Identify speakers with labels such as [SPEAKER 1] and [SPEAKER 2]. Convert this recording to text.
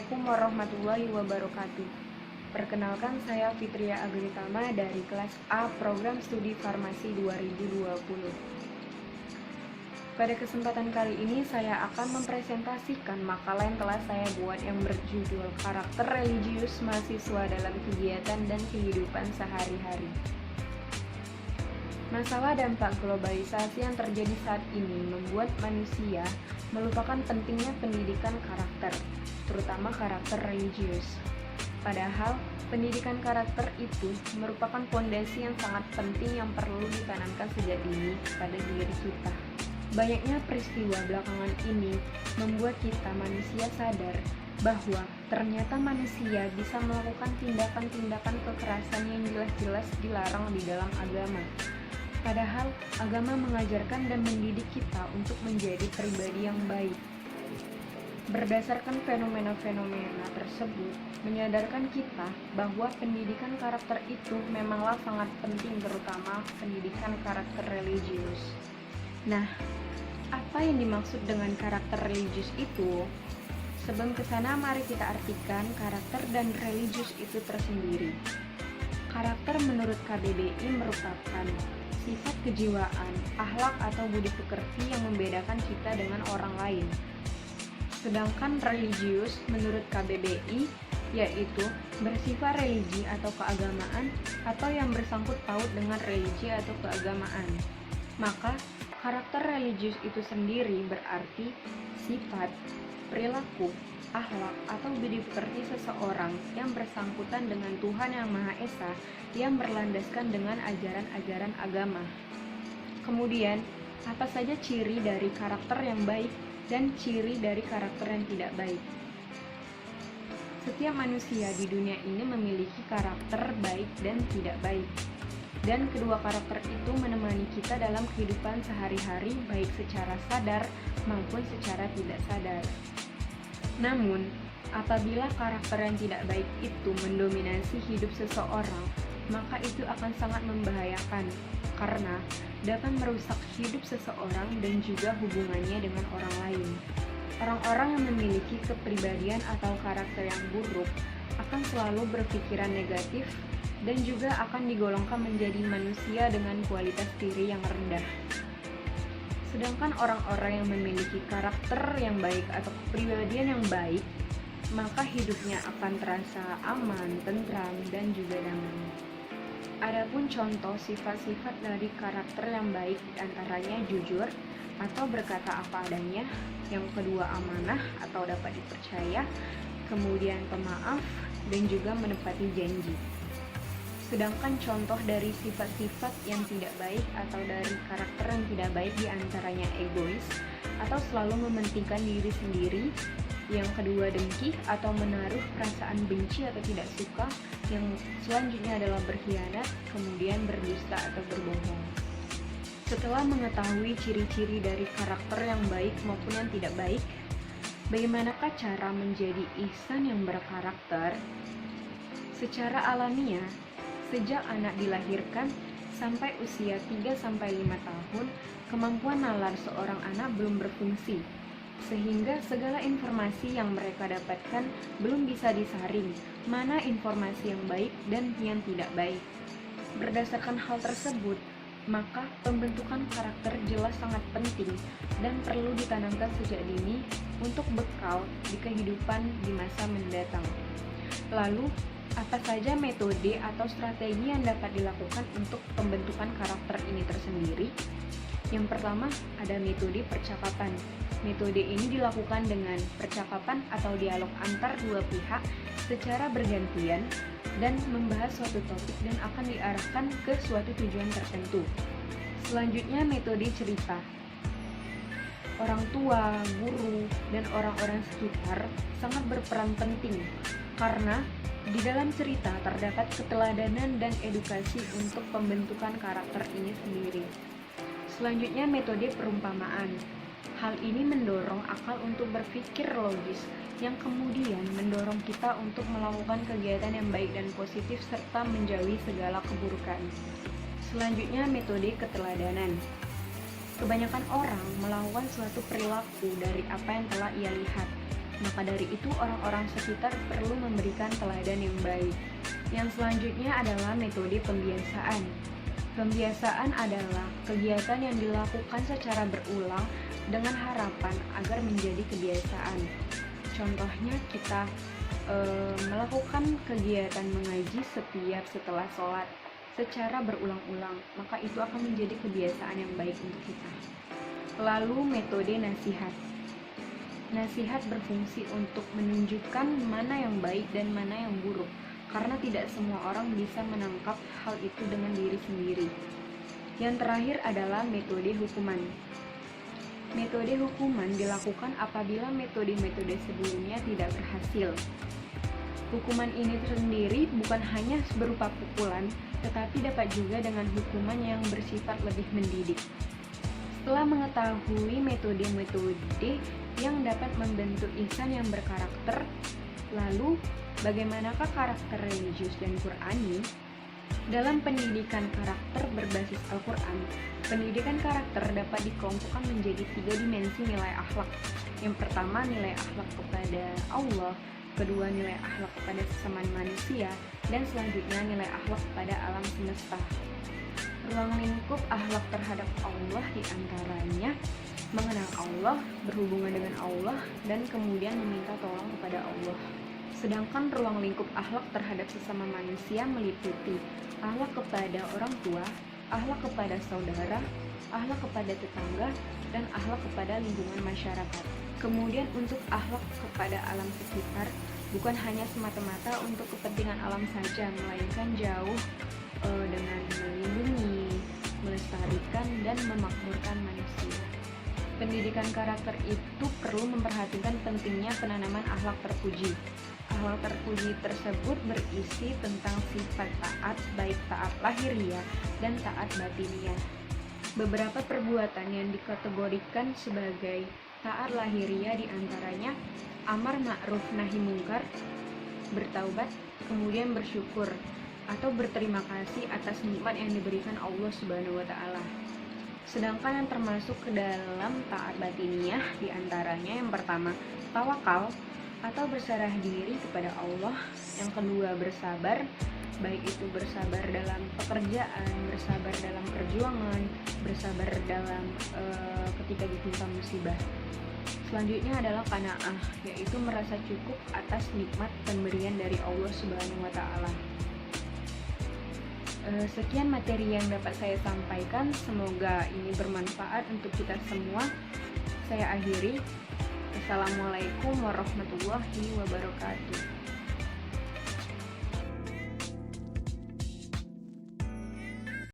[SPEAKER 1] Assalamualaikum warahmatullahi wabarakatuh. Perkenalkan, saya Fitria Agritama dari kelas A Program Studi Farmasi 2020. Pada kesempatan kali ini saya akan mempresentasikan makalah yang telah saya buat yang berjudul Karakter Religius Mahasiswa dalam Kegiatan dan Kehidupan Sehari-hari. Masalah dampak globalisasi yang terjadi saat ini membuat manusia melupakan pentingnya pendidikan karakter, terutama karakter religius. Padahal, pendidikan karakter itu merupakan fondasi yang sangat penting yang perlu ditanamkan sejak dini pada diri kita. Banyaknya peristiwa belakangan ini membuat kita manusia sadar bahwa ternyata manusia bisa melakukan tindakan-tindakan kekerasan yang jelas-jelas dilarang di dalam agama. Padahal, agama mengajarkan dan mendidik kita untuk menjadi pribadi yang baik. Berdasarkan fenomena-fenomena tersebut, menyadarkan kita bahwa pendidikan karakter itu memanglah sangat penting, terutama pendidikan karakter religius. Nah, apa yang dimaksud dengan karakter religius itu? Sebelum kesana, mari kita artikan karakter dan religius itu tersendiri. Karakter menurut KBBI merupakan sifat kejiwaan, akhlak atau budi pekerti yang membedakan kita dengan orang lain. Sedangkan religius menurut KBBI yaitu bersifat religi atau keagamaan atau yang bersangkut paut dengan religi atau keagamaan. Maka karakter religius itu sendiri berarti sifat, perilaku, akhlak atau budi pekerti seseorang yang bersangkutan dengan Tuhan Yang Maha Esa yang berlandaskan dengan ajaran-ajaran agama. Kemudian, apa saja ciri dari karakter yang baik dan ciri dari karakter yang tidak baik? Setiap manusia di dunia ini memiliki karakter baik dan tidak baik. Dan kedua karakter itu menemani kita dalam kehidupan sehari-hari baik secara sadar maupun secara tidak sadar. Namun, apabila karakter yang tidak baik itu mendominasi hidup seseorang, maka itu akan sangat membahayakan karena dapat merusak hidup seseorang dan juga hubungannya dengan orang lain. Orang-orang yang memiliki kepribadian atau karakter yang buruk akan selalu berpikiran negatif dan juga akan digolongkan menjadi manusia dengan kualitas diri yang rendah. Sedangkan orang-orang yang memiliki karakter yang baik atau kepribadian yang baik, maka hidupnya akan terasa aman, tentram, dan juga damai. Adapun contoh sifat-sifat dari karakter yang baik diantaranya jujur atau berkata apa adanya, yang kedua amanah atau dapat dipercaya, kemudian pemaaf, dan juga menepati janji. Sedangkan contoh dari sifat-sifat yang tidak baik atau dari karakter yang tidak baik diantaranya egois atau selalu mementingkan diri sendiri, yang kedua dengki atau menaruh perasaan benci atau tidak suka, yang selanjutnya adalah berkhianat, kemudian berdusta atau berbohong. Setelah mengetahui ciri-ciri dari karakter yang baik maupun yang tidak baik, bagaimanakah cara menjadi ihsan yang berkarakter? Secara alamiah, sejak anak dilahirkan sampai usia 3-5 tahun, kemampuan nalar seorang anak belum berfungsi, sehingga segala informasi yang mereka dapatkan belum bisa disaring, mana informasi yang baik dan yang tidak baik. Berdasarkan hal tersebut, maka pembentukan karakter jelas sangat penting dan perlu ditanamkan sejak dini untuk bekal di kehidupan di masa mendatang. Lalu, apa saja metode atau strategi yang dapat dilakukan untuk pembentukan karakter ini tersendiri? Yang pertama, ada metode percakapan. Metode ini dilakukan dengan percakapan atau dialog antar dua pihak secara bergantian dan membahas suatu topik dan akan diarahkan ke suatu tujuan tertentu. Selanjutnya, metode cerita. Orang tua, guru, dan orang-orang sekitar sangat berperan penting karena di dalam cerita terdapat keteladanan dan edukasi untuk pembentukan karakter ini sendiri. Selanjutnya, metode perumpamaan. Hal ini mendorong akal untuk berpikir logis, yang kemudian mendorong kita untuk melakukan kegiatan yang baik dan positif serta menjauhi segala keburukan. Selanjutnya, metode keteladanan. Kebanyakan orang melakukan suatu perilaku dari apa yang telah ia lihat. Maka dari itu orang-orang sekitar perlu memberikan teladan yang baik. Yang selanjutnya adalah metode pembiasaan. Pembiasaan adalah kegiatan yang dilakukan secara berulang dengan harapan agar menjadi kebiasaan. Contohnya kita melakukan kegiatan mengaji setiap setelah sholat secara berulang-ulang, maka itu akan menjadi kebiasaan yang baik untuk kita. Lalu metode nasihat. Nasihat berfungsi untuk menunjukkan mana yang baik dan mana yang buruk, karena tidak semua orang bisa menangkap hal itu dengan diri sendiri. Yang terakhir adalah metode hukuman. Metode hukuman dilakukan apabila metode-metode sebelumnya tidak berhasil. Hukuman ini sendiri bukan hanya berupa pukulan, tetapi dapat juga dengan hukuman yang bersifat lebih mendidik. Setelah mengetahui metode-metode yang dapat membentuk insan yang berkarakter, lalu bagaimanakah karakter religius dan Qur'ani? Dalam pendidikan karakter berbasis Al-Quran, pendidikan karakter dapat dikelompokkan menjadi 3 dimensi nilai akhlak. Yang pertama, nilai akhlak kepada Allah, kedua, nilai akhlak kepada sesama manusia, dan selanjutnya nilai akhlak kepada alam semesta. Ruang lingkup akhlak terhadap Allah diantaranya mengenal Allah, berhubungan dengan Allah, dan kemudian meminta tolong kepada Allah. Sedangkan ruang lingkup akhlak terhadap sesama manusia meliputi akhlak kepada orang tua, akhlak kepada saudara, akhlak kepada tetangga, dan akhlak kepada lingkungan masyarakat. Kemudian untuk akhlak kepada alam sekitar, bukan hanya semata-mata untuk kepentingan alam saja, melainkan jauh dengan melindungi, melestarikan, dan memakmurkan manusia. Pendidikan karakter itu perlu memperhatikan pentingnya penanaman akhlak terpuji. Akhlak terpuji tersebut berisi tentang sifat taat, baik taat lahiriah dan taat batiniah. Beberapa perbuatan yang dikategorikan sebagai taat lahiriah diantaranya amar ma'ruf nahi mungkar, bertaubat, kemudian bersyukur atau berterima kasih atas nikmat yang diberikan Allah Subhanahu wa taala. Sedangkan yang termasuk ke dalam taat batiniah diantaranya yang pertama, tawakal atau berserah diri kepada Allah. Yang kedua, bersabar, baik itu bersabar dalam pekerjaan, bersabar dalam perjuangan, bersabar dalam ketika ditimpa musibah. Selanjutnya adalah qanaah, yaitu merasa cukup atas nikmat pemberian dari Allah Subhanahu wa taala. Sekian materi yang dapat saya sampaikan, semoga ini bermanfaat untuk kita semua. Saya akhiri. Assalamualaikum warahmatullahi wabarakatuh.